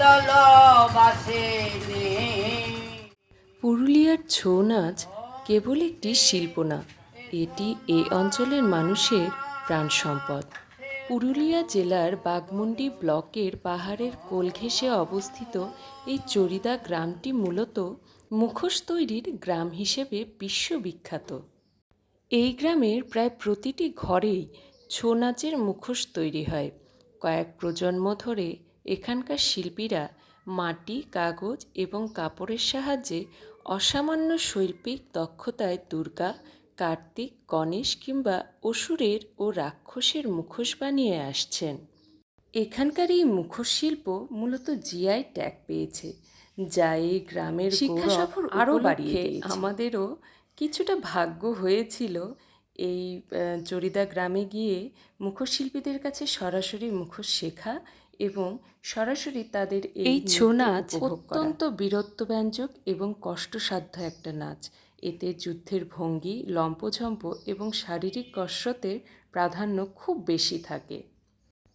দল বাসে নে। পুরুলিয়ার ছৌ নাচ কেবল একটি শিল্প না, এটি এই অঞ্চলের মানুষের প্রাণ সম্পদ। পুরুলিয়া জেলার বাঘমুন্ডি ব্লকের পাহাড়ের কোল ঘেঁষে অবস্থিত এই চরিদা গ্রামটি মূলত মুখোশ তৈরির গ্রাম হিসেবে বিশ্ববিখ্যাত। এই গ্রামের প্রায় প্রতিটি ঘরেই ছৌ নাচের মুখোশ তৈরি হয়। কয়েক প্রজন্ম ধরে এখানকার শিল্পীরা মাটি, কাগজ এবং কাপড়ের সাহায্যে অসামান্য শৈল্পিক দক্ষতায় দুর্গা, কার্তিক, গণেশ কিংবা অসুরের ও রাক্ষসের মুখোশ বানিয়ে আসছেন। এখানকার এই মুখোশ শিল্প মূলত জিআই ট্যাগ পেয়েছে, যা এই গ্রামের শিক্ষা সফর আরও বাড়িয়ে দিয়েছে। আমাদেরও কিছুটা ভাগ্য হয়েছিল এই চরিদা গ্রামে গিয়ে মুখোশ শিল্পীদের কাছে সরাসরি মুখোশ শেখা এবং সরাসরি তাদের এই ছৌ নাচ অত্যন্ত বীরত্বব্যঞ্জক এবং কষ্টসাধ্য একটা নাচ। এতে যুদ্ধের ভঙ্গি, লম্পঝম্প এবং শারীরিক কসরতের প্রাধান্য খুব বেশি থাকে।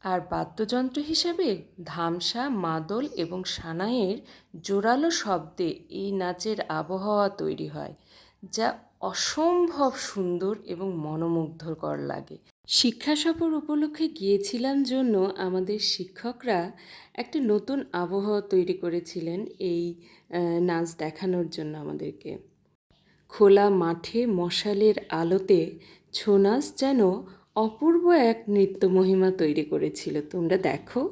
আর বাদ্যযন্ত্র হিসেবে ধামসা, মাদল এবং সানাইয়ের জোরালো শব্দে এই নাচের আবহাওয়া তৈরি হয়, যা অসম্ভব সুন্দর এবং মনোমুগ্ধকর লাগে। শিক্ষা সফর উপলক্ষে গিয়েছিলাম জন্য আমাদের শিক্ষকরা একটা নতুন আবহাওয়া তৈরি করেছিলেন এই নাচ দেখানোর জন্য আমাদেরকে। খোলা মাঠে মশালের আলোতে ছৌ নাচ যেন অপূর্ব এক নৃত্য মহিমা তৈরি করেছিল। তোমরা দেখো।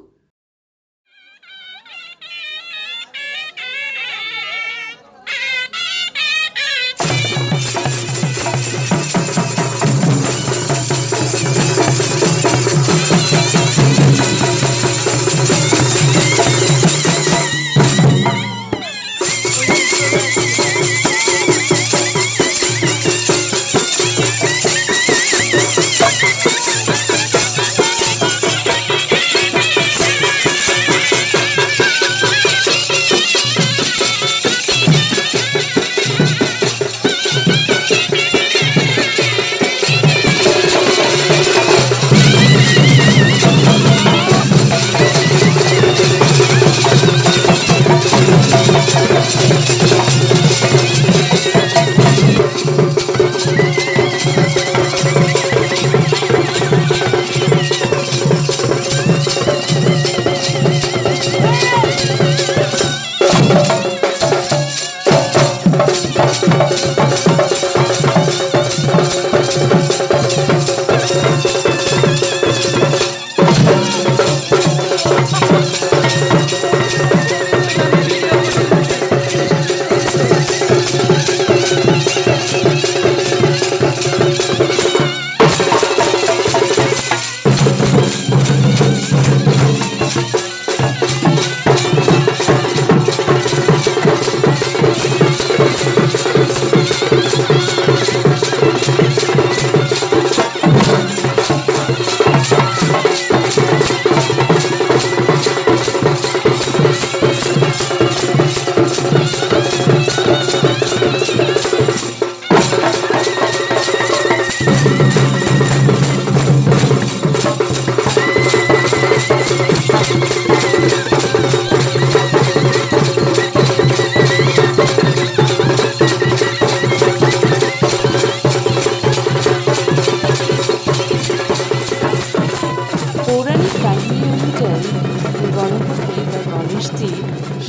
গণপতি বা গণেশজি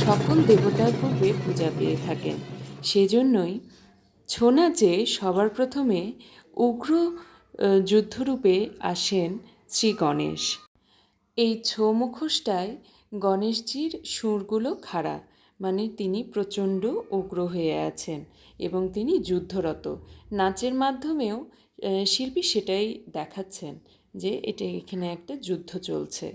সকল দেবতার পূর্বে পূজা পেয়ে থাকেন। সেজন্যই ছৌ নাচে সবার প্রথমে উগ্র যুদ্ধরূপে আসেন শ্রী গণেশ। এই ছৌ মুখোশটায় গণেশজির সুরগুলো খাড়া, মানে তিনি প্রচণ্ড উগ্র হয়ে আছেন এবং তিনি যুদ্ধরত। নাচের মাধ্যমেও শিল্পী সেটাই দেখাচ্ছেন যে এটা এখানে একটা যুদ্ধ চলছে।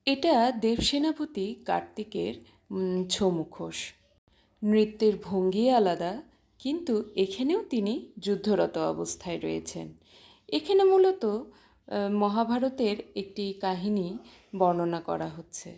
এটা দেবসেনাপতি কার্তিকের ছৌ মুখোশ। নৃত্যের ভঙ্গি আলাদা, কিন্তু এখানেও তিনি যুদ্ধরত অবস্থায় রয়েছেন। এখানে মূলত মহাভারতের একটি কাহিনী বর্ণনা করা হচ্ছে।